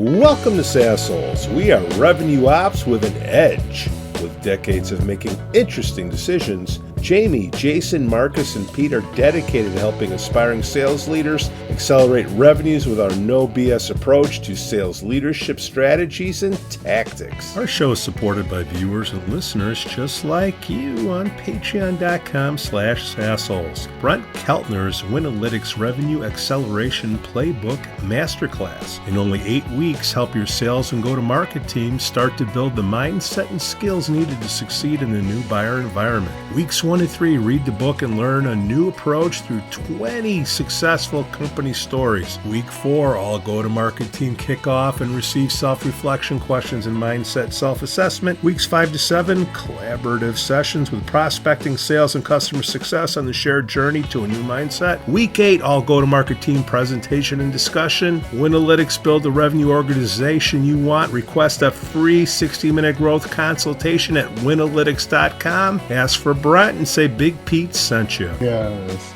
Welcome to SAASholes. We are revenue ops with an edge. With decades of making interesting decisions, Jamie, Jason, Marcus, and Pete are dedicated to helping aspiring sales leaders accelerate revenues with our no BS approach to sales leadership strategies and tactics. Our show is supported by viewers and listeners just like you on patreon.com/SAASholes. Brent Keltner's Winalytics Revenue Acceleration Playbook Masterclass. In only 8 weeks, help your sales and go-to-market teams start to build the mindset and skills needed to succeed in a new buyer environment. Weeks 1 to 3, read the book and learn a new approach through 20 successful company stories. Week 4, all go-to-market team kickoff and receive self-reflection questions and mindset self-assessment. Weeks 5 to 7, collaborative sessions with prospecting, sales, and customer success on the shared journey to a new mindset. Week 8, all go-to-market team presentation and discussion. Winalytics, build the revenue organization you want. Request a free 60-minute growth consultation at winalytics.com. Ask for Brent and say Big Pete sent you. Yes.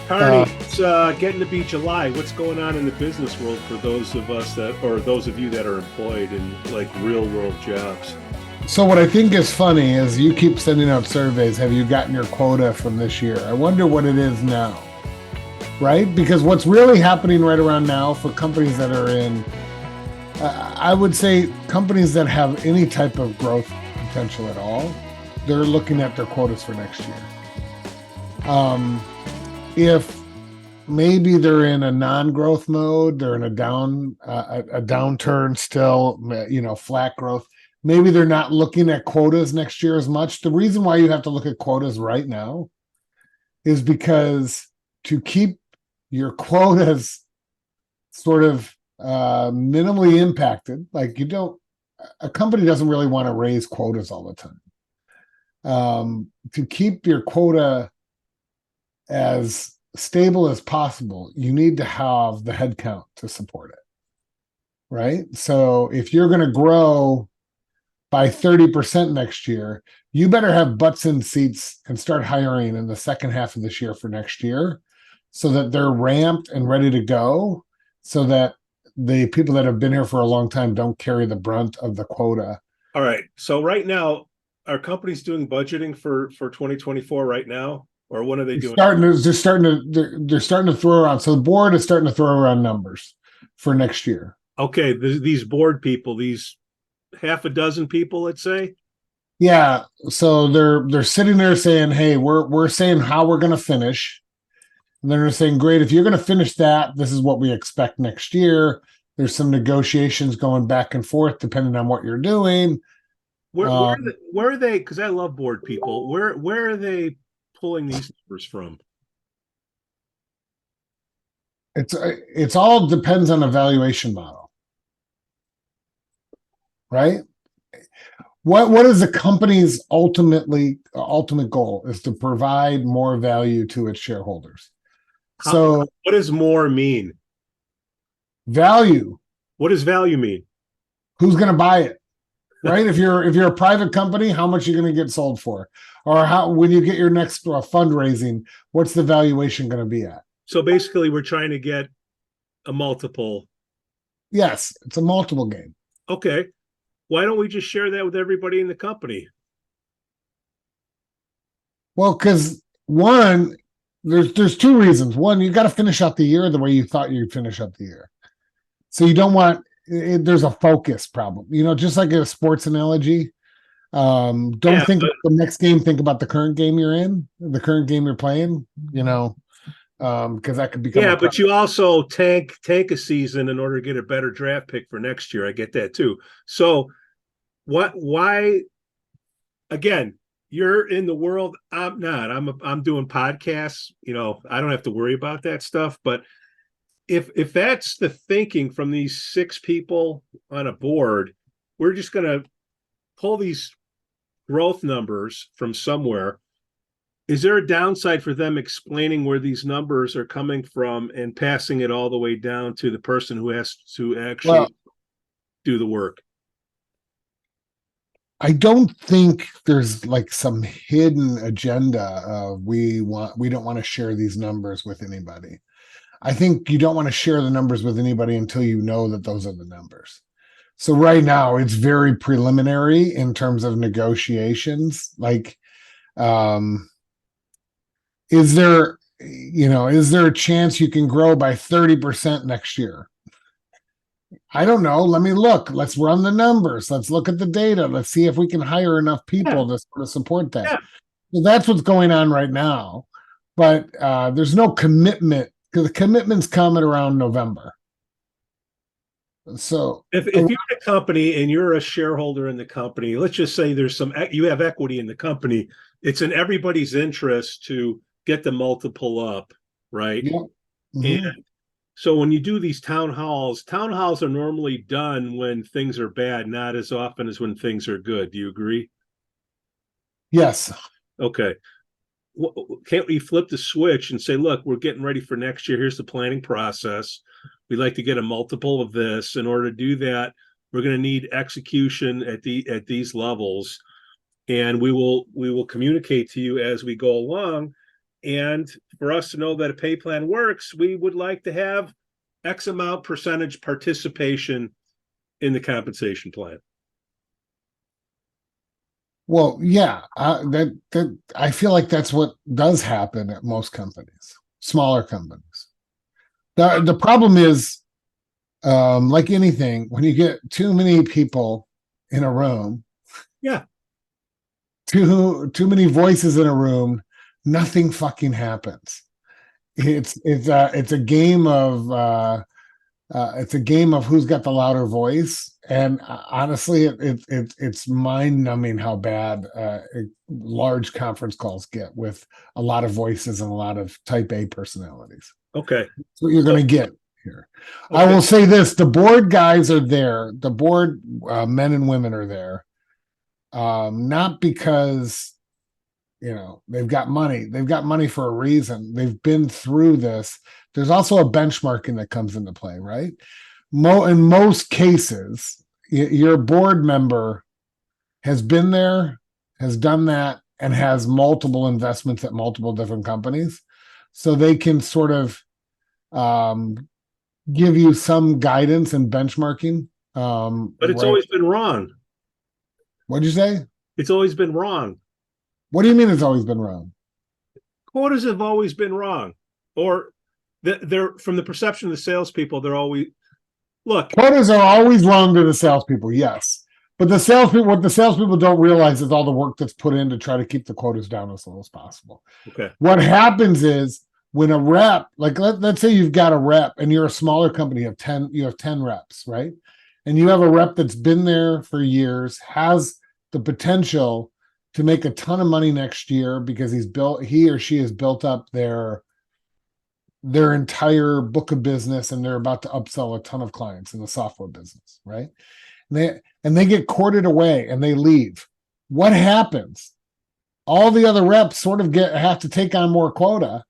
Carney, it's getting to be July. What's going on in the business world for those of us that, or those of you that are employed in like real world jobs? So what I think is funny is you keep sending out surveys. Have you gotten your quota from this year? I wonder what it is now, right? Because what's really happening right around now for companies that are in, I would say companies that have any type of growth potential at all, they're looking at their quotas for next year. If maybe they're in a non-growth mode, they're in a downturn still, flat growth. Maybe they're not looking at quotas next year as much. The reason why you have to look at quotas right now is because to keep your quotas sort of minimally impacted, like a company doesn't really want to raise quotas all the time. To keep your quota as stable as possible, you need to have the headcount to support it, right? So if you're going to grow by 30% next year, you better have butts in seats and start hiring in the second half of this year for next year so that they're ramped and ready to go, so that the people that have been here for a long time don't carry the brunt of the quota. All right. So right now, are companies doing budgeting for 2024 right now? Or what are they doing? They're starting to throw around. So the board is starting to throw around numbers for next year. Okay, these board people, these half a dozen people, let's say. Yeah. So they're sitting there saying, "Hey, we're saying how we're going to finish," and then they're saying, "Great, if you're going to finish that, this is what we expect next year." There's some negotiations going back and forth depending on what you're doing. Where are they? Because I love board people. Where are they pulling these numbers from? It's all depends on a valuation model, right? What is the company's ultimate goal is to provide more value to its shareholders. So what does more mean? Value. What does value mean? Who's going to buy it? Right? If you're a private company, how much are you going to get sold for? Or when you get your next fundraising, what's the valuation going to be at? So basically, we're trying to get a multiple. Yes, it's a multiple game. Okay. Why don't we just share that with everybody in the company? Well, because one, there's two reasons. One, you got to finish out the year the way you thought you'd finish out the year. So you don't want there's a focus problem, just like a sports analogy. Think about the next game, think about the current game you're in, the current game you're playing, because that could become but you also tank a season in order to get a better draft pick for next year. I get that too. So why again, you're in the world, I'm not. I'm doing podcasts, I don't have to worry about that stuff, but if that's the thinking from these 6 people on a board, we're just going to pull these growth numbers from somewhere. Is there a downside for them explaining where these numbers are coming from and passing it all the way down to the person who has to actually do the work? I don't think there's like some hidden agenda of we don't want to share these numbers with anybody. I think you don't want to share the numbers with anybody until you know that those are the numbers. So right now it's very preliminary in terms of negotiations. Like, is there a chance you can grow by 30% next year? I don't know. Let me look. Let's run the numbers. Let's look at the data. Let's see if we can hire enough people to sort of support that. Yeah. So that's what's going on right now. But there's no commitment, because the commitments come at around November. So if you're a company and you're a shareholder in the company, let's just say you have equity in the company, it's in everybody's interest to get the multiple up, right? Yeah. Mm-hmm. And so when you do these town halls are normally done when things are bad, not as often as when things are good. Do you agree? Yes. Okay. Can't we flip the switch and say, look, we're getting ready for next year. Here's the planning process. We'd like to get a multiple of this. In order to do that, we're going to need execution at these levels. And we will communicate to you as we go along. And for us to know that a pay plan works, we would like to have X amount percentage participation in the compensation plan. Well, yeah, that I feel like that's what does happen at most companies, smaller companies. The problem is, like anything, when you get too many people in a room, yeah, too many voices in a room, nothing fucking happens. It's a game of who's got the louder voice. And honestly, it's mind-numbing how bad large conference calls get with a lot of voices and a lot of type A personalities. Okay. That's what you're going to get here. Okay. I will say this. The board guys are there. The board men and women are there. Not because, they've got money. They've got money for a reason. They've been through this. There's also a benchmarking that comes into play, right? In most cases, your board member has been there, has done that, and has multiple investments at multiple different companies. So they can sort of give you some guidance and benchmarking. But it's always been wrong. What'd you say? It's always been wrong. What do you mean it's always been wrong? Quotas have always been wrong. Or they're from the perception of the salespeople, they're always quotas are always wrong to the salespeople, yes. But what the salespeople don't realize is all the work that's put in to try to keep the quotas down as low as possible. Okay. What happens is when a rep, like let's say you've got a rep and you're a smaller company, you have 10 reps, right? And you have a rep that's been there for years, has the potential to make a ton of money next year because he or she has built up their entire book of business, and they're about to upsell a ton of clients in the software business, right? And they get courted away and they leave. What happens? All the other reps sort of have to take on more quota,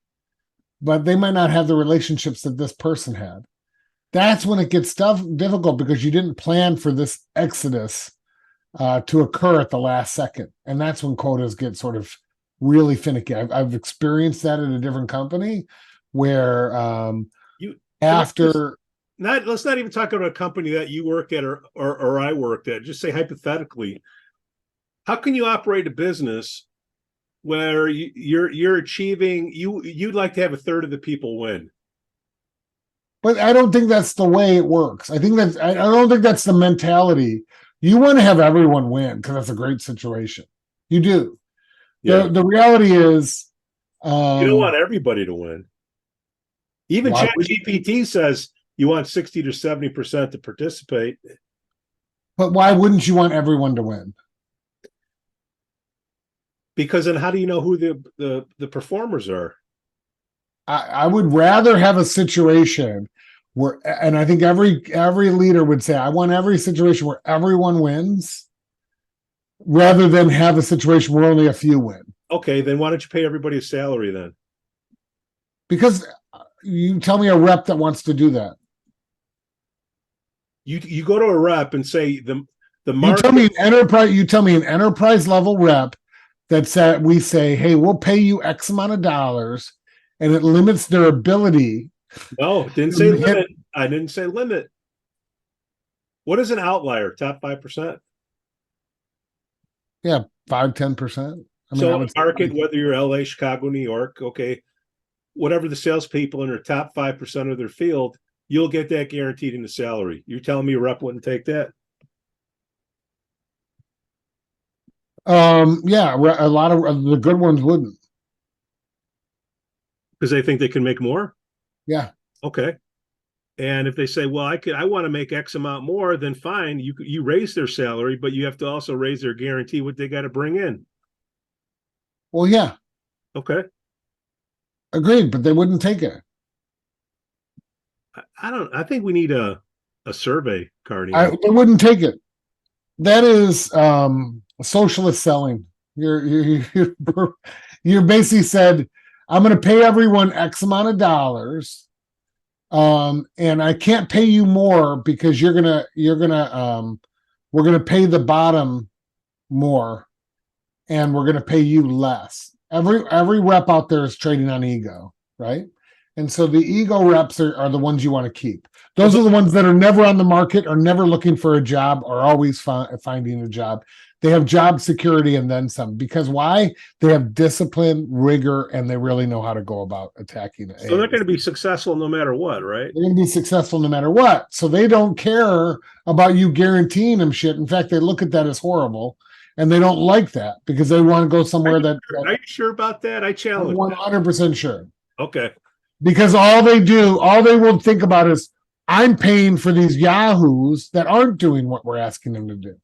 but they might not have the relationships that this person had. That's when it gets difficult because you didn't plan for this exodus to occur at the last second. And that's when quotas get sort of really finicky. I've experienced that at a different company where let's not even talk about a company that you work at or I worked at. Just say hypothetically, how can you operate a business where you're achieving you'd like to have a third of the people win? But I don't think that's the way it works. I don't think that's the mentality. You want to have everyone win because that's a great situation. You do. Yeah. The reality is you don't want everybody to win. Even ChatGPT says you want 60 to 70% to participate. But why wouldn't you want everyone to win? Because then how do you know who the performers are? I would rather have a situation where, and I think every leader would say, I want every situation where everyone wins rather than have a situation where only a few win. Okay, then why don't you pay everybody a salary then? Because you tell me a rep that wants to do that. You go to a rep and say the market. You tell me an enterprise level rep we say, hey, we'll pay you X amount of dollars, and it limits their ability No, didn't say limit. I didn't say limit. What is an outlier? Top 5%? Yeah, 5-10%. I mean, So I would market, whether you're LA, Chicago, New York, okay, whatever the salespeople in their top 5% of their field, you'll get that guaranteed in the salary. You're telling me a rep wouldn't take that? Yeah, a lot of the good ones wouldn't. Because they think they can make more? Yeah. Okay. And if they say, well, I want to make X amount more, then fine, you raise their salary, but you have to also raise their guarantee, what they got to bring in. Well, yeah. Okay. Agreed, but they wouldn't take it. I think we need a survey, Carney. They wouldn't take it. That is socialist selling. You basically said, I'm going to pay everyone X amount of dollars. And I can't pay you more because we're gonna pay the bottom more, and we're gonna pay you less. Every rep out there is trading on ego, right? And so the ego reps are the ones you want to keep. Those are the ones that are never on the market, are never looking for a job, or always finding a job. They have job security and then some. Because why? They have discipline, rigor, and they really know how to go about attacking it. So they're going to be successful no matter what, right? They're going to be successful no matter what. So they don't care about you guaranteeing them shit. In fact, they look at that as horrible, and they don't like that because they want to go somewhere Are you sure about that? I challenge. I'm 100% sure. Okay. Because all they will think about is, I'm paying for these yahoos that aren't doing what we're asking them to do.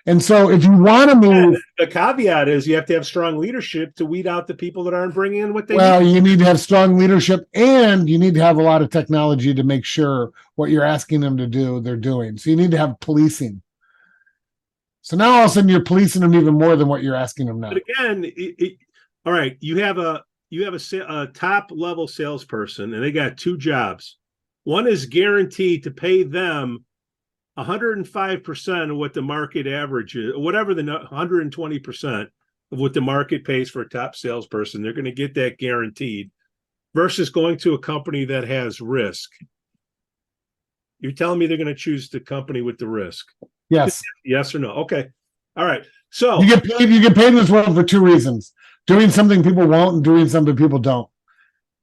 And so if you want to move... The caveat is you have to have strong leadership to weed out the people that aren't bringing in what they need. Well, you need to have strong leadership, and you need to have a lot of technology to make sure what you're asking them to do, they're doing. So you need to have policing. So now all of a sudden you're policing them even more than what you're asking them now. But again, all right, you have a top level salesperson, and they got two jobs. One is guaranteed to pay them 105% of what the market average is, whatever the 120% of what the market pays for a top salesperson. They're going to get that guaranteed versus going to a company that has risk. You're telling me they're going to choose the company with the risk? Yes. Yes or no? Okay. All right. So you get paid in this world for two reasons: doing something people won't and doing something people don't.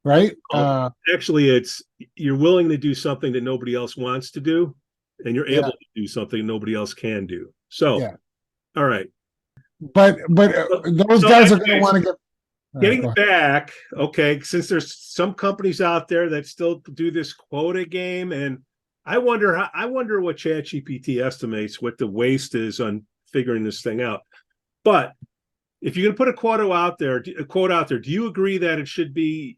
Right? Actually, it's you're willing to do something that nobody else wants to do, and you're able to do something nobody else can do. So, all right. But those guys are going to want to get... Getting back, okay, since there's some companies out there that still do this quota game, and I wonder what ChatGPT estimates what the waste is on figuring this thing out. But if you're going to put a quote out there, do you agree that it should be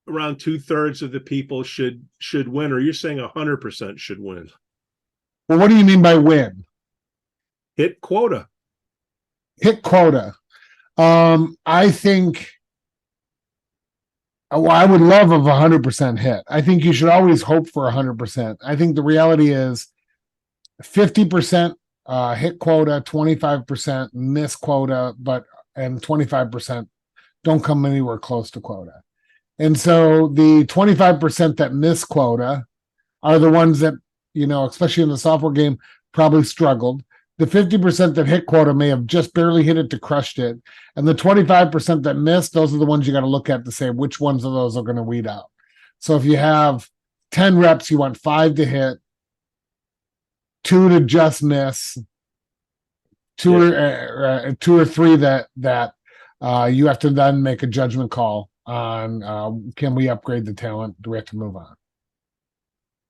around 2/3 of the people should win, or you're saying 100% should win? Well, what do you mean by win? Hit quota. Hit quota. I think... Well, I would love a 100% hit. I think you should always hope for 100%. I think the reality is 50% hit quota, 25% miss quota, and 25% don't come anywhere close to quota. And so the 25% that miss quota are the ones that, especially in the software game, probably struggled. The 50% that hit quota may have just barely hit it to crushed it. And the 25% that missed, those are the ones you got to look at to say which ones of those are going to weed out. So if you have 10 reps, you want 5 to hit, 2 to just miss, 2 or 3 that you have to then make a judgment call on, can we upgrade the talent? Do we have to move on?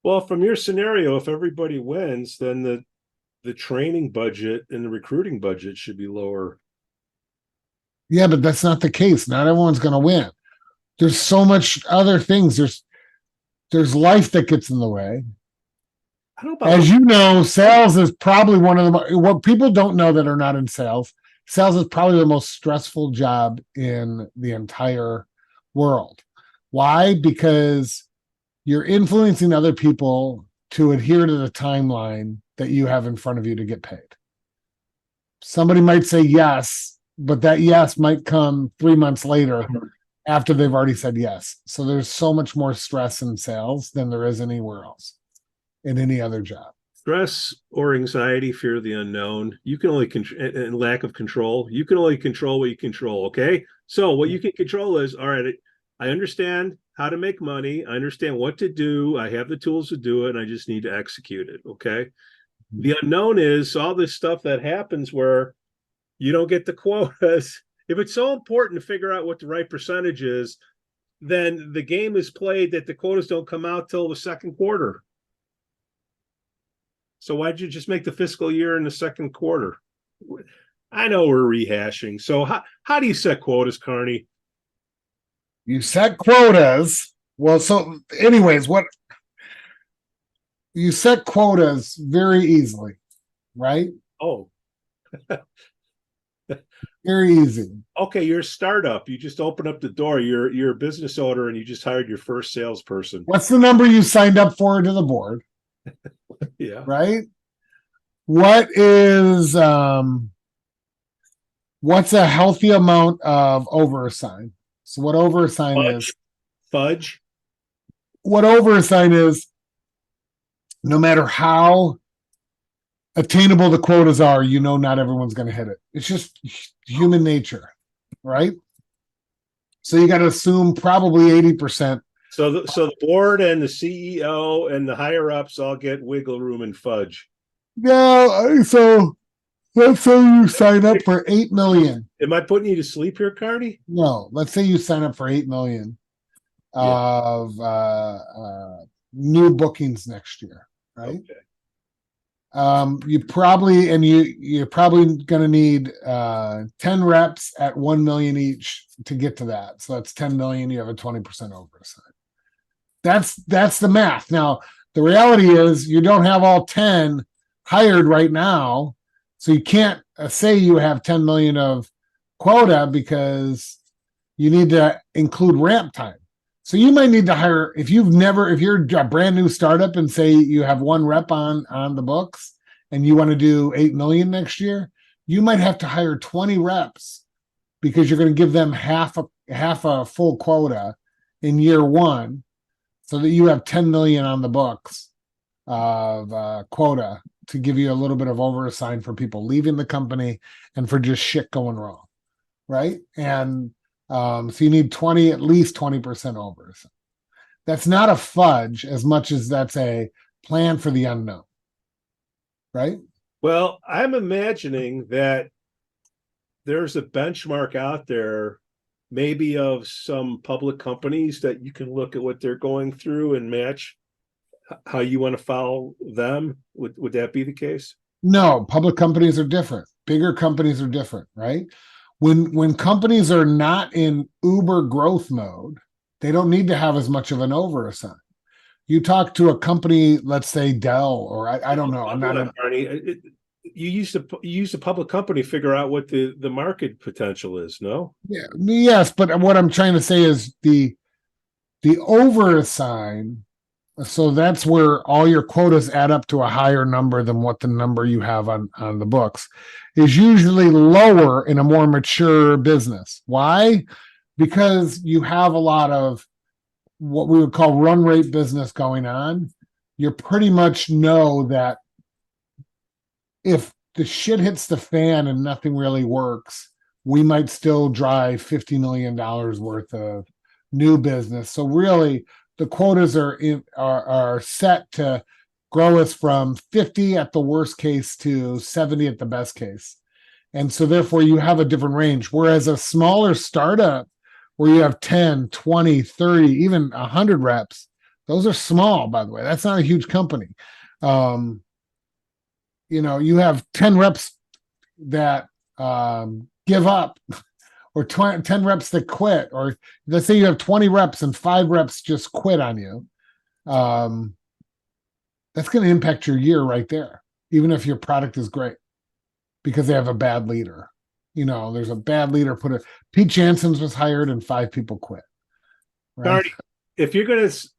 Well, from your scenario, if everybody wins, then the training budget and the recruiting budget should be lower. Yeah, but that's not the case. Not everyone's going to win. There's so much other things. There's life that gets in the way. As you know, sales is probably one of the... What people don't know that are not in sales, sales is probably the most stressful job in the entire world. Why? Because you're influencing other people to adhere to the timeline that you have in front of you to get paid. Somebody might say yes, but that yes might come 3 months later after they've already said yes. So there's so much more stress in sales than there is anywhere else in any other job. Stress or anxiety, fear of the unknown, you can only control, and lack of control, you can only control what you control. Okay. So what you can control is, all right, I understand how to make money. I understand what to do. I have the tools to do it. And I just need to execute it. Okay. The unknown is all this stuff that happens where you don't get the quotas. If it's so important to figure out what the right percentage is, then the game is played that the quotas don't come out till the second quarter. So why'd you just make the fiscal year in the second quarter? I know we're rehashing. So how do you set quotas, Carney? You set quotas. Well, so anyways, you set quotas very easily, right? Oh, very easy. Okay, you're a startup. You just open up the door. You're a business owner and you just hired your first salesperson. What's the number you signed up for to the board? Yeah. Right? What is what's a healthy amount of overassign? So what overassign is? FUDGE. What overassign is, no matter how attainable the quotas are, not everyone's going to hit it. It's just human nature, right? So you got to assume probably 80%. So the board and the CEO and the higher ups all get wiggle room and FUDGE. Yeah. So let's say you sign up for 8 million. Am I putting you to sleep here, Carney? No. Let's say you sign up for 8 million of new bookings next year, right? Okay. You're probably going to need 10 reps at 1 million each to get to that. So that's 10 million. You have a 20% overassign. That's the math. Now, the reality is you don't have all 10 hired right now. So you can't say you have 10 million of quota because you need to include ramp time. So you might need to hire, if you're a brand new startup and say you have 1 rep on the books and you want to do 8 million next year, you might have to hire 20 reps because you're going to give them half a full quota in year 1 so that you have 10 million on the books of quota to give you a little bit of overassign for people leaving the company and for just shit going wrong. Right. And so you need at least 20% overassign. That's not a fudge as much as that's a plan for the unknown. Right. Well, I'm imagining that there's a benchmark out there, maybe of some public companies that you can look at what they're going through and match how you want to follow them. Would that be the case? No, public companies are different. Bigger companies are different, right? When companies are not in uber growth mode, they don't need to have as much of an overassign. You talk to a company, let's say Dell, or I don't know. I'm not. You use a public company to figure out what the market potential is. No. Yeah. Yes, but what I'm trying to say is the overassign. So that's where all your quotas add up to a higher number than what the number you have on the books is usually lower in a more mature business. Why? Because you have a lot of what we would call run rate business going on. You pretty much know that if the shit hits the fan and nothing really works, we might still drive $50 million worth of new business. So really, the quotas are set to grow us from 50 at the worst case to 70 at the best case. And so therefore you have a different range. Whereas a smaller startup where you have 10, 20, 30, even 100 reps, those are small, by the way. That's not a huge company. You have 10 reps that give up, or 10 reps that quit, or let's say you have 20 reps and 5 reps just quit on you. That's going to impact your year right there, even if your product is great, because they have a bad leader. There's a bad leader. Pete Jansons was hired and 5 people quit. Right? If you're going to,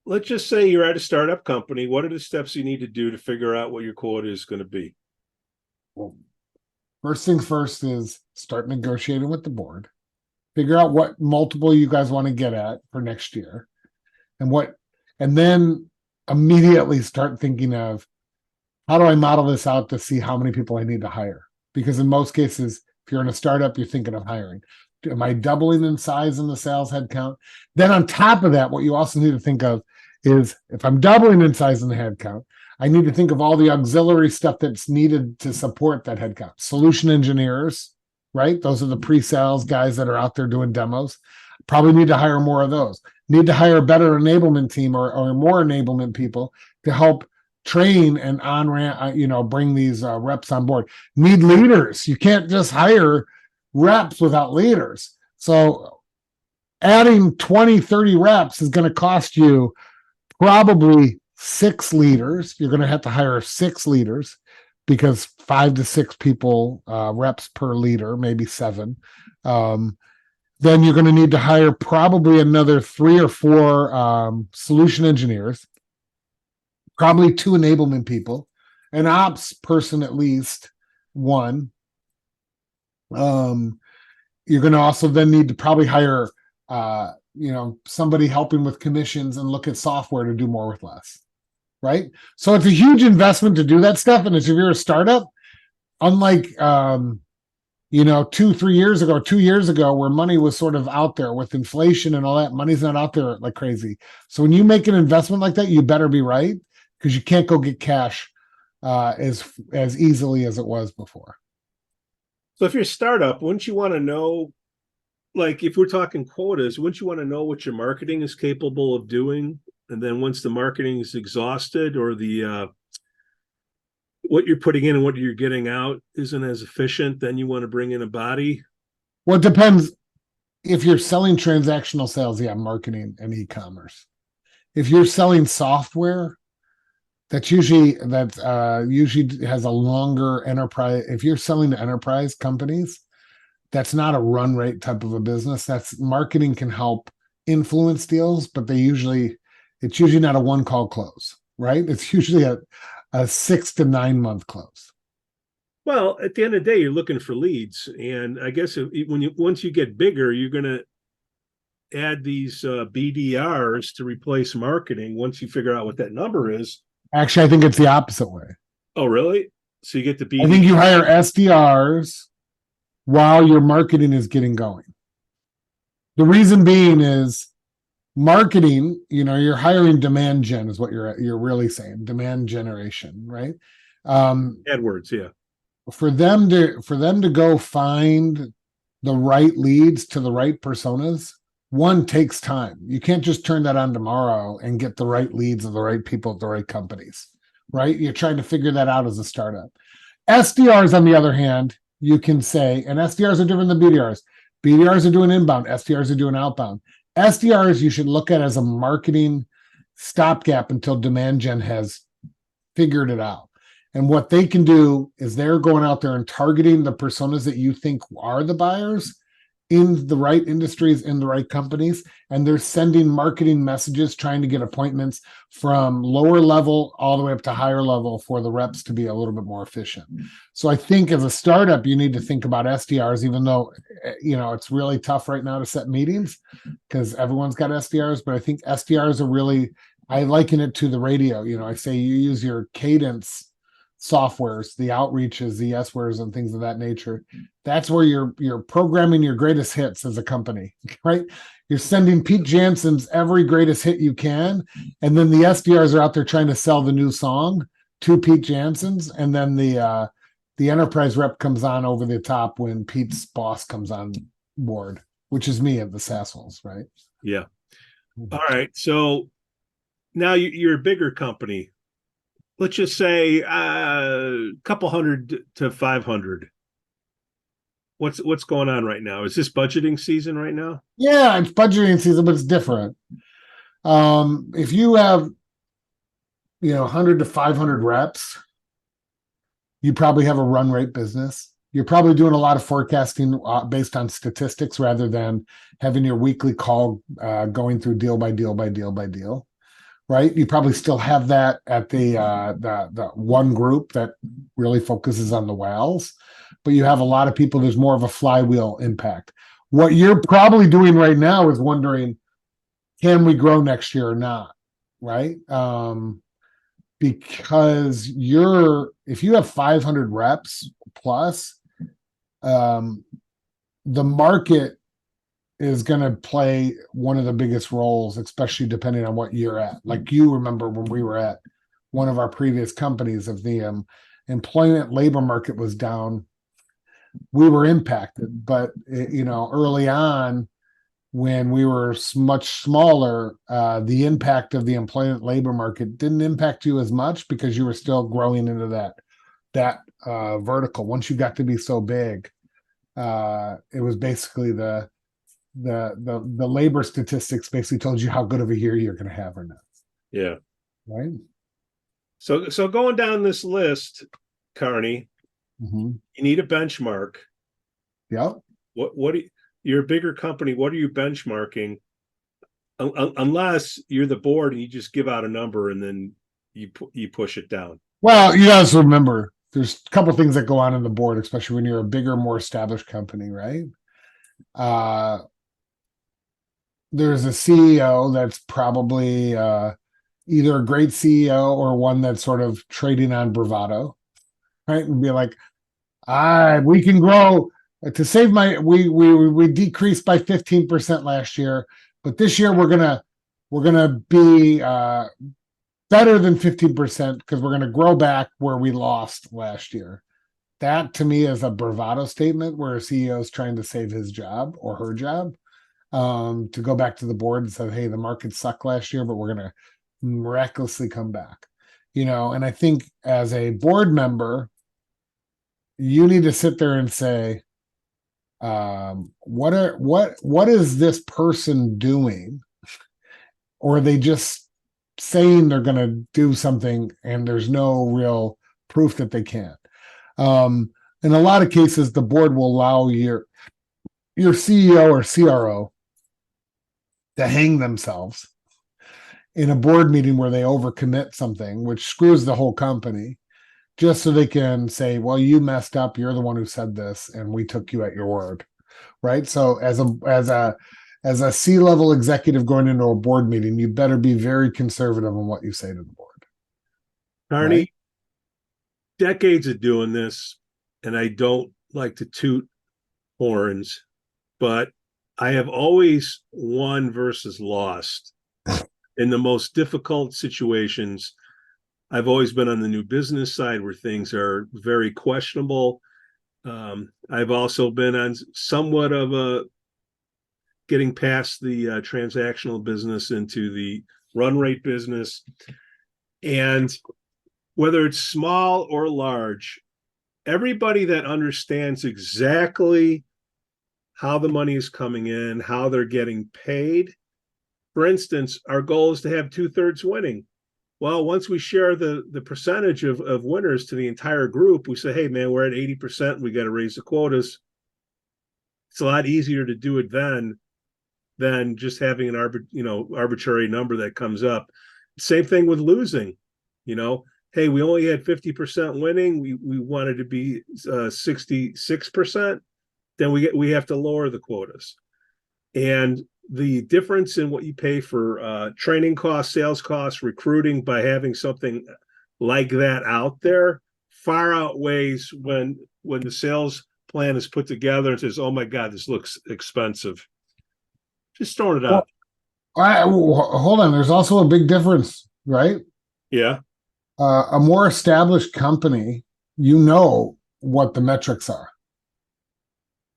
let's just say you're at a startup company, what are the steps you need to do to figure out what your quota is going to be? Well, first things first is start negotiating with the board. Figure out what multiple you guys want to get at for next year, and then immediately start thinking of, how do I model this out to see how many people I need to hire? Because in most cases, if you're in a startup, you're thinking of hiring. Am I doubling in size in the sales headcount? Then on top of that, what you also need to think of is, if I'm doubling in size in the headcount, I need to think of all the auxiliary stuff that's needed to support that headcount. Solution engineers, right? Those are the pre-sales guys that are out there doing demos. Probably need to hire more of those. Need to hire a better enablement team or more enablement people to help train and on-ramp, bring these reps on board. Need leaders. You can't just hire reps without leaders. So adding 20, 30 reps is going to cost you probably 6 leaders. You're going to have to hire 6 leaders, because 5 to 6 people, reps per leader, maybe 7. Then you're going to need to hire probably another 3 or 4 solution engineers, probably 2 enablement people, an ops person at least 1. You're going to also then need to probably hire, somebody helping with commissions and look at software to do more with less, right? So it's a huge investment to do that stuff. And if you're a startup, unlike, 2 years ago, where money was sort of out there with inflation and all that, money's not out there like crazy. So when you make an investment like that, you better be right, because you can't go get cash as easily as it was before. So if you're a startup, wouldn't you want to know, like if we're talking quotas, wouldn't you want to know what your marketing is capable of doing? And then once the marketing is exhausted, or the what you're putting in and what you're getting out isn't as efficient, then you want to bring in a body? Well, it depends. If you're selling transactional sales, marketing and e-commerce. If you're selling software, that usually has a longer enterprise. If you're selling to enterprise companies, that's not a run rate type of a business. That's marketing can help influence deals, but it's usually not a 1-call close, right? It's usually a 6 to 9 month close. Well, at the end of the day, you're looking for leads, and I guess once you get bigger, you're going to add these BDRs to replace marketing. Once you figure out what that number is. Actually, I think it's the opposite way. Oh, really? So you get the BDR. I think you hire SDRs while your marketing is getting going. The reason being is marketing, you're hiring demand gen is what you're really saying, demand generation, right? AdWords, yeah. For them to go find the right leads to the right personas, one takes time. You can't just turn that on tomorrow and get the right leads of the right people at the right companies, right? You're trying to figure that out as a startup. SDRs, on the other hand, you can say, and SDRs are different than BDRs. BDRs are doing inbound, SDRs are doing outbound. SDRs you should look at as a marketing stopgap until demand gen has figured it out. And what they can do is they're going out there and targeting the personas that you think are the buyers in the right industries, in the right companies, and they're sending marketing messages, trying to get appointments from lower level all the way up to higher level for the reps to be a little bit more efficient. So I think as a startup, you need to think about SDRs, even though, it's really tough right now to set meetings because everyone's got SDRs, but I think SDRs are really, I liken it to the radio. I say you use your cadence softwares, the outreaches, the S-wares, and things of that nature. That's where you're programming your greatest hits as a company, right? You're sending Pete Jansons every greatest hit you can, and then the SDRs are out there trying to sell the new song to Pete Jansons, and then the enterprise rep comes on over the top when Pete's boss comes on board, which is me at the SAASholes, right? Yeah. All right. So now you're a bigger company. Let's just say a couple hundred to 500. What's going on right now? Is this budgeting season right now? Yeah, it's budgeting season, but it's different. If you have 100 to 500 reps, you probably have a run rate business. You're probably doing a lot of forecasting based on statistics rather than having your weekly call going through deal by deal by deal by deal. Right, you probably still have that at the one group that really focuses on the whales, but you have a lot of people. There's more of a flywheel impact. What you're probably doing right now is wondering, can we grow next year or not? Right? Because if you have 500 reps plus, the market is going to play one of the biggest roles, especially depending on what you're at. Like you remember when we were at one of our previous companies, of the employment labor market was down, we were impacted. But early on, when we were much smaller, the impact of the employment labor market didn't impact you as much because you were still growing into that vertical. Once you got to be so big, it was basically the labor statistics basically told you how good of a year you're going to have or not. Yeah. Right. So going down this list, Carney, you need a benchmark. Yep. What do you're a bigger company? What are you benchmarking? Unless you're the board and you just give out a number and then you push it down. Well, you guys remember there's a couple of things that go on in the board, especially when you're a bigger, more established company, right? There's a CEO that's probably either a great CEO or one that's sort of trading on bravado, right? And be like, we can grow to save we decreased by 15% last year, but this year we're gonna be better than 15% because we're gonna grow back where we lost last year. That to me is a bravado statement where a CEO is trying to save his job or her job, to go back to the board and say, hey, the market sucked last year, but we're gonna miraculously come back. And I think as a board member, you need to sit there and say, what is this person doing? Or are they just saying they're going to do something and there's no real proof that they can't? In a lot of cases, the board will allow your CEO or CRO to hang themselves in a board meeting where they overcommit something, which screws the whole company, just so they can say, well, you messed up. You're the one who said this, and we took you at your word. Right. So as a C-level executive going into a board meeting, you better be very conservative on what you say to the board. Carney, right? Decades of doing this, and I don't like to toot horns, but I have always won versus lost in the most difficult situations. I've always been on the new business side where things are very questionable. I've also been on somewhat of a getting past the transactional business into the run rate business. And whether it's small or large, everybody that understands exactly how the money is coming in, how they're getting paid. For instance, our goal is to have 2/3 winning. Well, once we share the percentage of winners to the entire group, we say, hey, man, we're at 80%. We got to raise the quotas. It's a lot easier to do it then than just having an arbitrary number that comes up. Same thing with losing. Hey, we only had 50% winning. We wanted to be 66%. Then we have to lower the quotas. And the difference in what you pay for training costs, sales costs, recruiting by having something like that out there far outweighs when the sales plan is put together and says, oh my God, this looks expensive. Just throwing it out. Hold on. There's also a big difference, right? Yeah. A more established company, what the metrics are.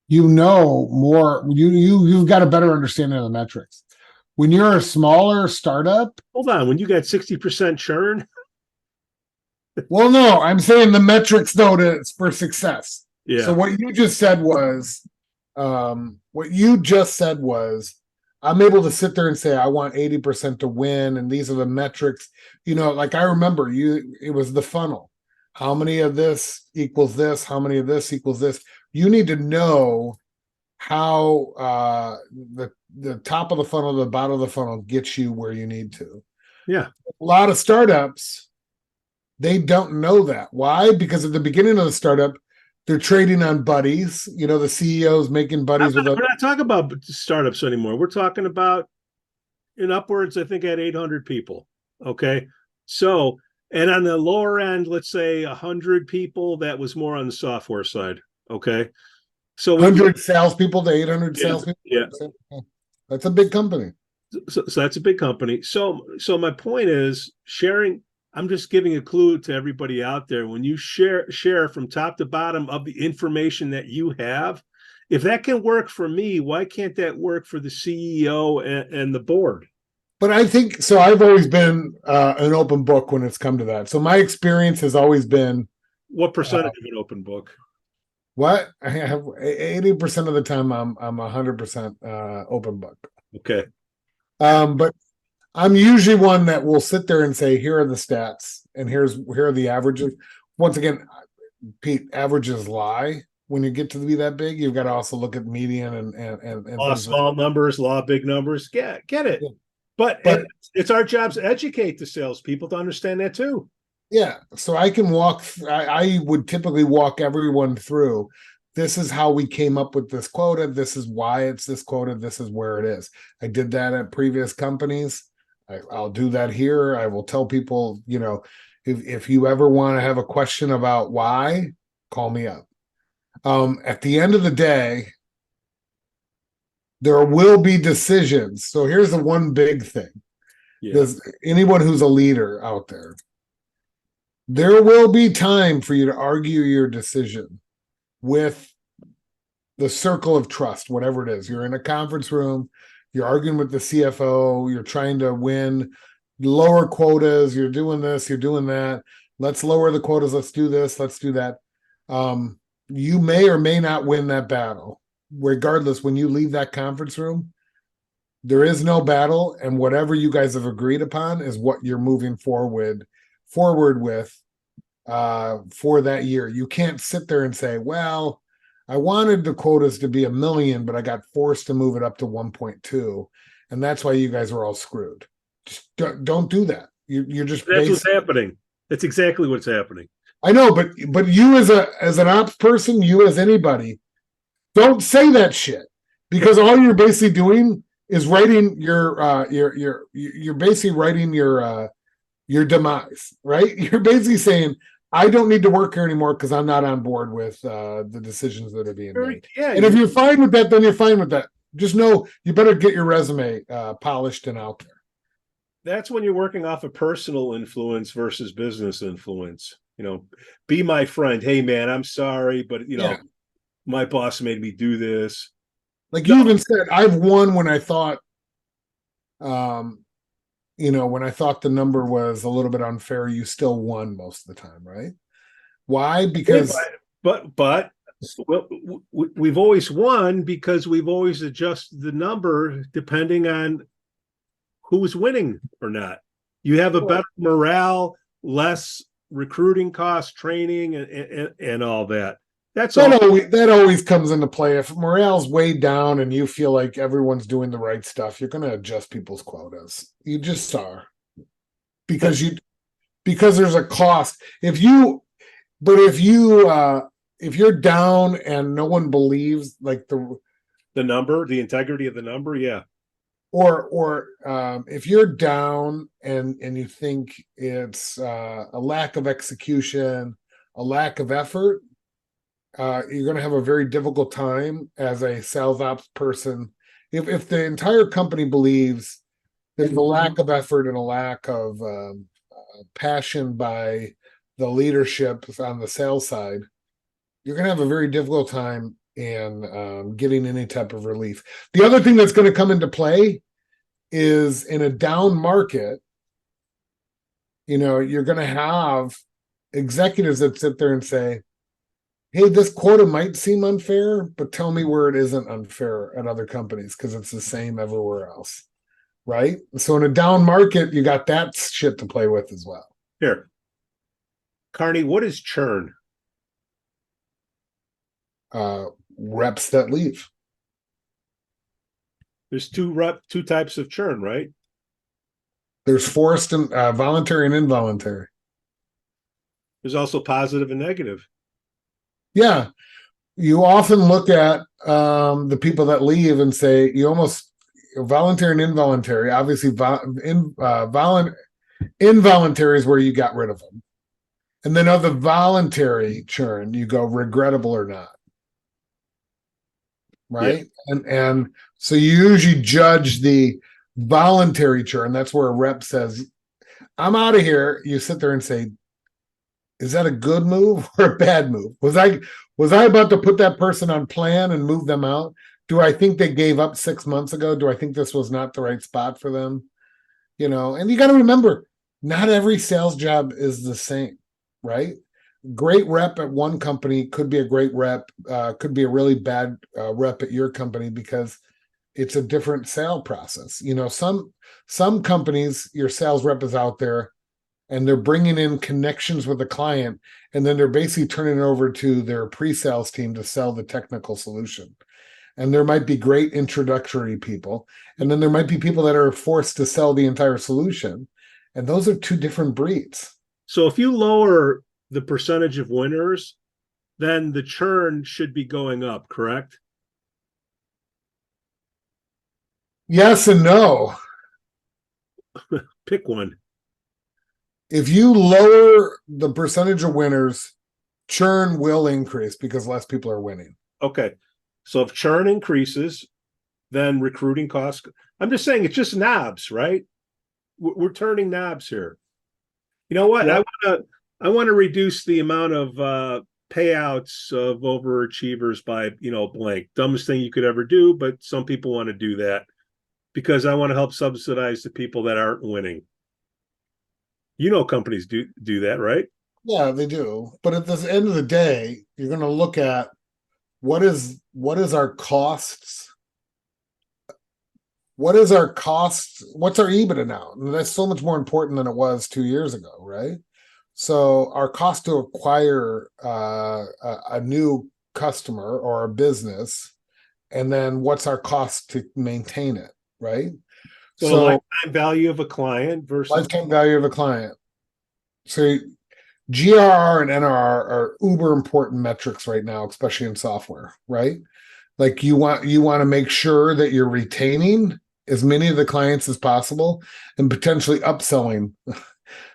More, you've got a better understanding of the metrics. When you're a smaller startup. Hold on, when you got 60% churn? Well, no, I'm saying the metrics though for success. Yeah. So what you just said was, I'm able to sit there and say, I want 80% to win. And these are the metrics, like I remember it was the funnel. How many of this equals this? How many of this equals this? You need to know how the top of the funnel, the bottom of the funnel gets you where you need to. Yeah. A lot of startups, they don't know that. Why? Because at the beginning of the startup, They're trading on buddies. You know, the CEOs making buddies with we're not talking about startups anymore. We're talking about in upwards, I think, at 800 people. Okay. So, and on the lower end, let's say 100 people, that was more on the software side. Okay. So 100 salespeople to 800 salespeople. Yeah. That's a big company. So that's a big company. So my point is sharing. I'm just giving a clue to everybody out there. When you share from top to bottom of the information that you have, if that can work for me, why can't that work for the CEO and the board? But I think so. I've always been an open book when it's come to that. So my experience has always been. What percentage of an open book? What I have 80% of the time I'm 100% open book. Okay. But I'm usually one that will sit there and say, here are the stats and here are the averages. Once again, Pete, averages lie. When you get to be that big, you've got to also look at median and law small numbers, law big numbers. Get it. Yeah. But it's our job to educate the salespeople to understand that too. Yeah. So I can I would typically walk everyone through. This is how we came up with this quota. This is why it's this quota. This is where it is. I did that at previous companies. I'll do that here. I will tell people, you know, if you ever want to have a question about why, call me up. At the end of the day, there will be decisions. So here's the one big thing. Yeah. Does anyone who's a leader out there will be time for you to argue your decision with the circle of trust, whatever it is. You're in a conference room, you're arguing with the CFO, you're trying to win lower quotas, you're doing this, you're doing that. Let's lower the quotas, let's do this, let's do that. You may or may not win that battle. Regardless, when you leave that conference room, there is no battle, and whatever you guys have agreed upon is what you're moving forward with for that year. You can't sit there and say, well, I wanted the quotas to be 1 million, but I got forced to move it up to 1.2, and that's why you guys are all screwed. Just don't do that. You're just that's what's happening. That's exactly what's happening. I know, but you as an ops person, you as anybody, don't say that shit, because all you're basically doing is writing you're basically writing your demise, right? You're basically saying, I don't need to work here anymore because I'm not on board with the decisions that are being made. Yeah, and if you're fine with that, then you're fine with that. Just know you better get your resume polished and out there. That's when you're working off of personal influence versus business influence. You know, be my friend. Hey, man, I'm sorry, but, you know, my boss made me do this. Like you even said, I've won when I thought, you know, when I thought the number was a little bit unfair, you still won most of the time, right? Why? Because but we've always won because we've always adjusted the number depending on who's winning or not. You have a better morale, less recruiting costs, training, and all that. That always comes into play. If morale's way down and you feel like everyone's doing the right stuff, you're going to adjust people's quotas. You just are, because there's a cost. If you're down and no one believes like the number, the integrity of the number, yeah. Or if you're down and you think it's a lack of execution, a lack of effort, you're going to have a very difficult time as a sales ops person. If the entire company believes there's a lack of effort and a lack of passion by the leadership on the sales side, you're going to have a very difficult time in getting any type of relief. The other thing that's going to come into play is in a down market, you know, you're going to have executives that sit there and say, hey, this quota might seem unfair, but tell me where it isn't unfair at other companies, because it's the same everywhere else, right? So in a down market, you got that shit to play with as well. Here, Carney, what is churn? Reps that leave. There's two types of churn, right? There's forced and voluntary and involuntary. There's also positive and negative. Yeah. You often look at the people that leave and say you almost voluntary and involuntary. Obviously, involuntary is where you got rid of them. And then of the voluntary churn, you go regrettable or not. Right. Yeah. And so you usually judge the voluntary churn. That's where a rep says, I'm out of here. You sit there and say, is that a good move or a bad move? Was I about to put that person on plan and move them out? Do I think they gave up 6 months ago? Do I think this was not the right spot for them? And you got to remember, not every sales job is the same, right? Great rep at one company could be a great rep, could be a really bad rep at your company because it's a different sale process. Some companies, your sales rep is out there and they're bringing in connections with the client, and then they're basically turning it over to their pre-sales team to sell the technical solution. And there might be great introductory people, and then there might be people that are forced to sell the entire solution. And those are two different breeds. So if you lower the percentage of winners, then the churn should be going up, correct? Yes and no. Pick one. If you lower the percentage of winners, churn will increase because less people are winning. Okay. So if churn increases, then recruiting costs. I'm just saying it's just knobs, right? We're turning knobs here. You know what? Yep. I want to reduce the amount of payouts of overachievers by, blank. Dumbest thing you could ever do, but some people want to do that because I want to help subsidize the people that aren't winning. Companies do that, right? Yeah, they do. But at the end of the day, you're going to look at what is our costs? What is our cost? What's our EBITDA now? And that's so much more important than it was 2 years ago, right? So our cost to acquire a new customer or a business, and then what's our cost to maintain it, right? So lifetime value of a client versus lifetime value of a client. So GRR and NRR are uber important metrics right now, especially in software, right? Like you want to make sure that you're retaining as many of the clients as possible and potentially upselling.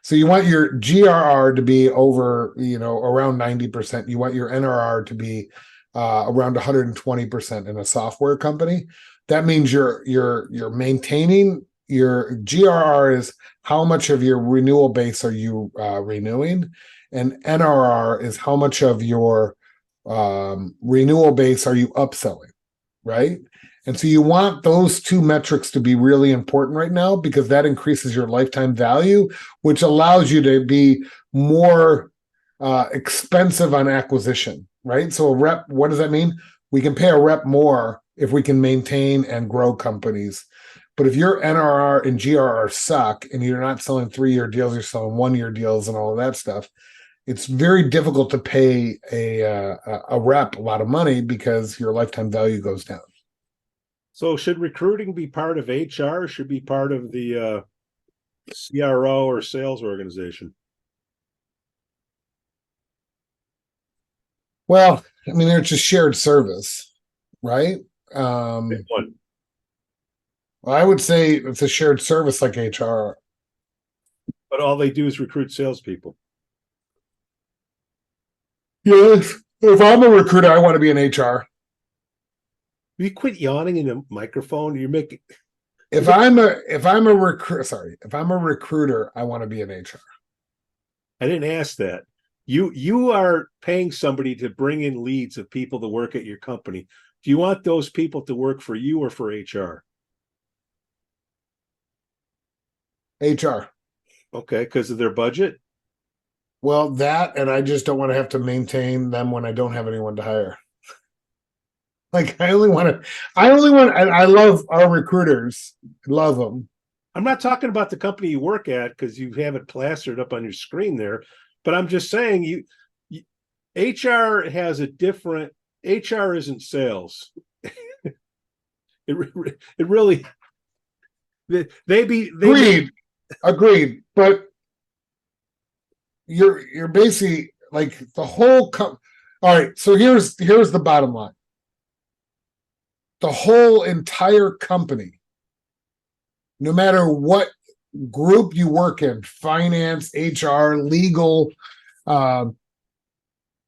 So you want your GRR to be over, around 90%. You want your NRR to be around 120% in a software company. That means you're maintaining your GRR is how much of your renewal base are you renewing, and NRR is how much of your renewal base are you upselling, right? And so you want those two metrics to be really important right now because that increases your lifetime value, which allows you to be more expensive on acquisition, right? So a rep, what does that mean? We can pay a rep more if we can maintain and grow companies. But if your NRR and GRR suck and you're not selling 3-year deals, you're selling 1-year deals and all of that stuff, it's very difficult to pay a rep a lot of money because your lifetime value goes down. So should recruiting be part of HR? Should be part of the CRO or sales organization? Well, I mean, it's a shared service, right? One. I would say it's a shared service like HR. But all they do is recruit salespeople. Yes. If I'm a recruiter, I want to be in HR. You quit yawning in the microphone. You're making. If I'm a recruiter, I want to be in HR. I didn't ask that. You are paying somebody to bring in leads of people to work at your company. Do you want those people to work for you or for HR? HR. Okay, because of their budget? Well, that, and I just don't want to have to maintain them when I don't have anyone to hire. Like I love our recruiters. Love them. I'm not talking about the company you work at because you have it plastered up on your screen there, but I'm just saying HR has a different, HR isn't sales. It really, Agreed. But you're basically like the whole All right. So here's the bottom line. The whole entire company, no matter what group you work in, finance, HR, legal,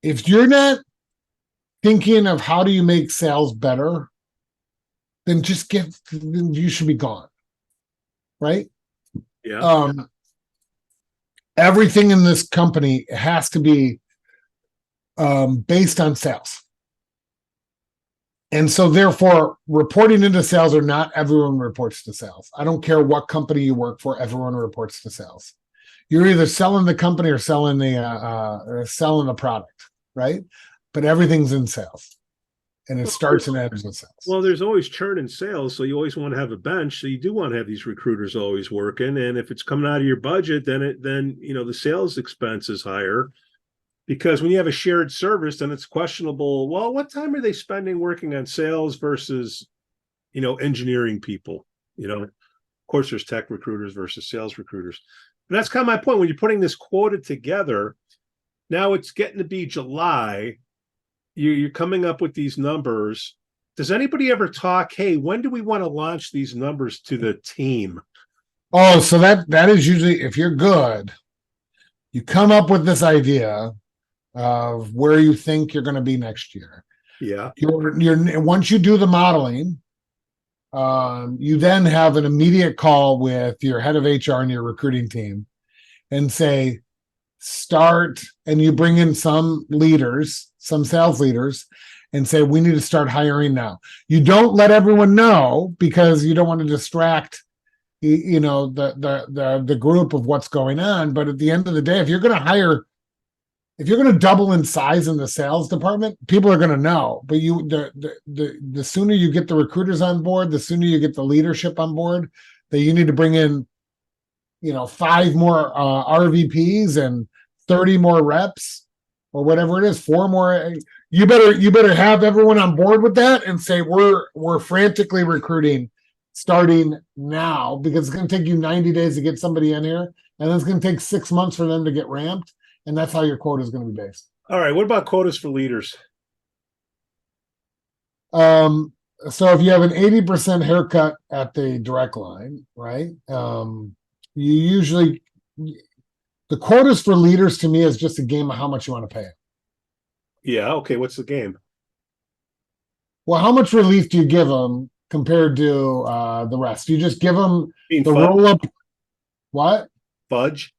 if you're not thinking of how do you make sales better, then you should be gone. Right? Yeah. Everything in this company has to be based on sales. And so therefore, reporting into sales or not, everyone reports to sales. I don't care what company you work for, everyone reports to sales. You're either selling the company or selling the product, right? But everything's in sales. And it starts and ends with sales. Well, there's always churn in sales, so you always want to have a bench. So you do want to have these recruiters always working. And if it's coming out of your budget, then the sales expense is higher. Because when you have a shared service, then it's questionable. Well, what time are they spending working on sales versus, engineering people? Of course, there's tech recruiters versus sales recruiters. And that's kind of my point. When you're putting this quota together, now it's getting to be July. You're coming up with these numbers. Does anybody ever talk, hey, when do we want to launch these numbers to the team? Oh, so that is usually, if you're good, you come up with this idea of where you think you're going to be next year. Yeah. You're once you do the modeling, you then have an immediate call with your head of HR and your recruiting team and say, and you bring in some sales leaders, and say, we need to start hiring now. You don't let everyone know because you don't want to distract the group of what's going on. But at the end of the day, if you're going to double in size in the sales department, people are going to know. But the sooner you get the recruiters on board, the sooner you get the leadership on board, that you need to bring in, 5 more RVPs and 30 more reps or whatever it is, 4 more. You better have everyone on board with that and say we're frantically recruiting starting now, because it's going to take you 90 days to get somebody in here, and then it's going to take 6 months for them to get ramped. And that's how your quota is going to be based. All right. What about quotas for leaders? So if you have an 80% haircut at the direct line, right? The quotas for leaders to me is just a game of how much you want to pay. Yeah. Okay. What's the game? Well, how much relief do you give them compared to the rest? You just give them the roll up. What? FUDGE.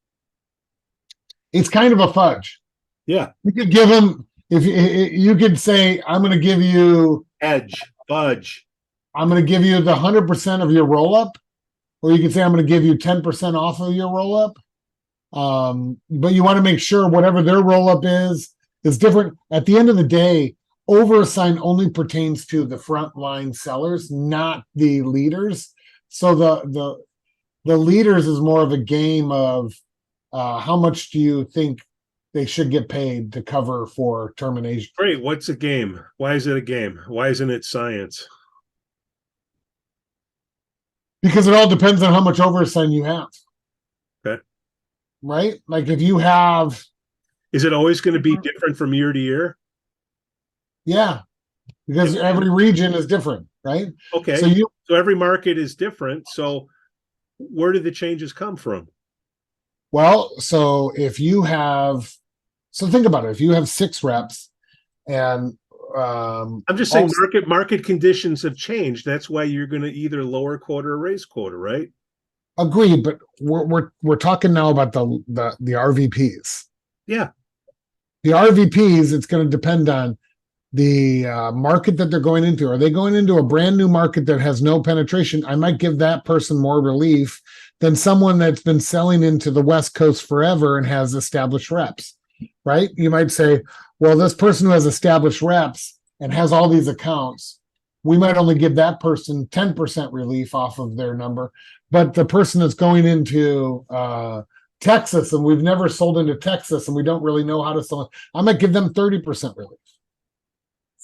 It's kind of a fudge. Yeah. You could give them, if you could say, I'm going to give you FUDGE. I'm going to give you the 100% of your roll up, or you can say, I'm going to give you 10% off of your roll up. But you want to make sure whatever their roll up is different. At the end of the day, overassign only pertains to the frontline sellers, not the leaders. So the leaders is more of a game of how much do you think they should get paid to cover for termination? Great. What's a game? Why is it a game? Why isn't it science? Because it all depends on how much overassign you have. Okay. Right? Like if you have... Is it always going to be different from year to year? Yeah. Because every region is different, right? Okay. So every market is different. So where do the changes come from? Well, so think about it. If you have 6 reps and I'm just saying market conditions have changed. That's why you're going to either lower quota or raise quota, right? Agreed, but we're talking now about the RVPs. Yeah. The RVPs, it's going to depend on the market that they're going into. Are they going into a brand new market that has no penetration? I might give that person more relief than someone that's been selling into the West Coast forever and has established reps, right? You might say, well, this person who has established reps and has all these accounts, we might only give that person 10% relief off of their number. But the person that's going into Texas, and we've never sold into Texas, and we don't really know how to sell it, I might give them 30% relief.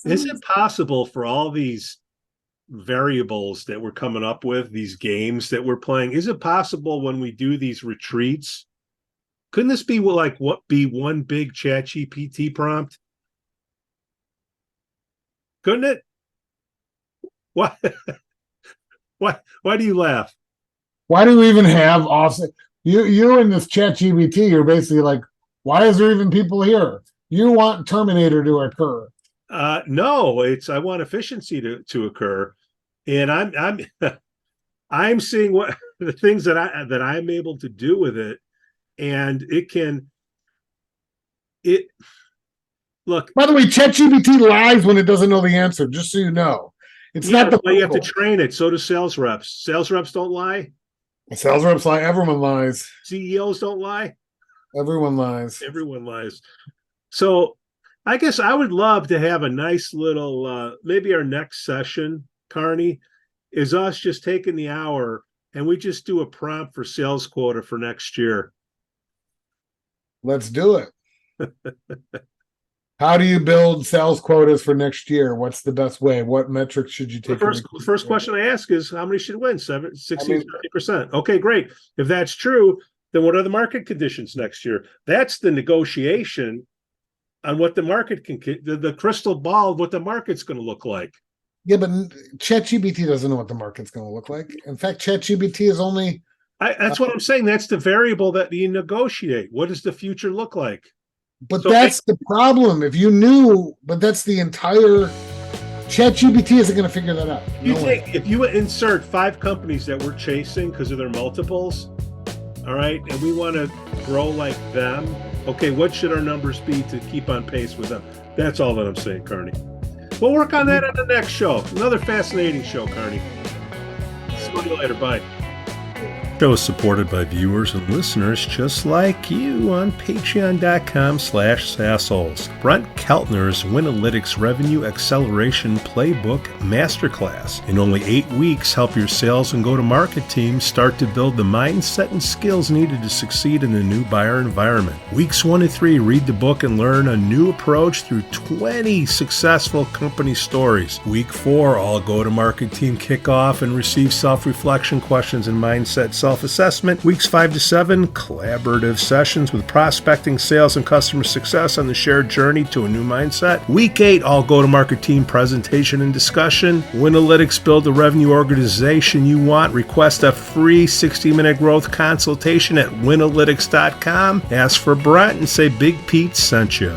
Is it possible for all these variables that we're coming up with, these games that we're playing, is it possible when we do these retreats, couldn't this be like one big ChatGPT prompt? Couldn't it? Why? Why do you laugh? Why do we even have offset? You in this ChatGPT, you're basically like, why is there even people here? You want Terminator to occur. No, I want efficiency to occur. And I'm seeing what the things that I'm able to do with it. And look. By the way, ChatGPT lies when it doesn't know the answer, just so you know. It's not the you have to train it. So do sales reps. Sales reps don't lie. Sales reps lie. Everyone lies. CEOs don't lie. Everyone lies. Everyone lies. So I guess I would love to have a nice little, maybe our next session, Carney, is us just taking the hour and we just do a prompt for sales quota for next year. Let's do it. How do you build sales quotas for next year? What's the best way? What metrics should you take? The first question I ask is how many should win? 60%. Okay, great. If that's true, then what are the market conditions next year? That's the negotiation on what the market the crystal ball of what the market's going to look like. Yeah, but ChatGPT doesn't know what the market's going to look like. In fact, ChatGPT is only... that's what I'm saying. That's the variable that you negotiate. What does the future look like? But that's the problem. If you knew, but that's the entire... ChatGPT isn't going to figure that out. If you insert 5 companies that we're chasing because of their multiples, all right, and we want to grow like them, okay, what should our numbers be to keep on pace with them? That's all that I'm saying, Carney. We'll work on that on the next show. Another fascinating show, Carney. See you later. Bye. The show is supported by viewers and listeners just like you on patreon.com/SAASholes. Brent Keltner's Winalytics Revenue Acceleration Playbook Masterclass. In only 8 weeks, help your sales and go-to-market teams start to build the mindset and skills needed to succeed in the new buyer environment. Weeks 1 to 3, read the book and learn a new approach through 20 successful company stories. Week 4, all go-to-market team kick off and receive self-reflection questions and mindset self-assessment. Weeks 5 to 7, collaborative sessions with prospecting, sales, and customer success on the shared journey to a new mindset. Week 8, all go-to-market team presentation and discussion. Winalytics, build the revenue organization you want. Request a free 60-minute growth consultation at winalytics.com. Ask for Brent and say Big Pete sent you.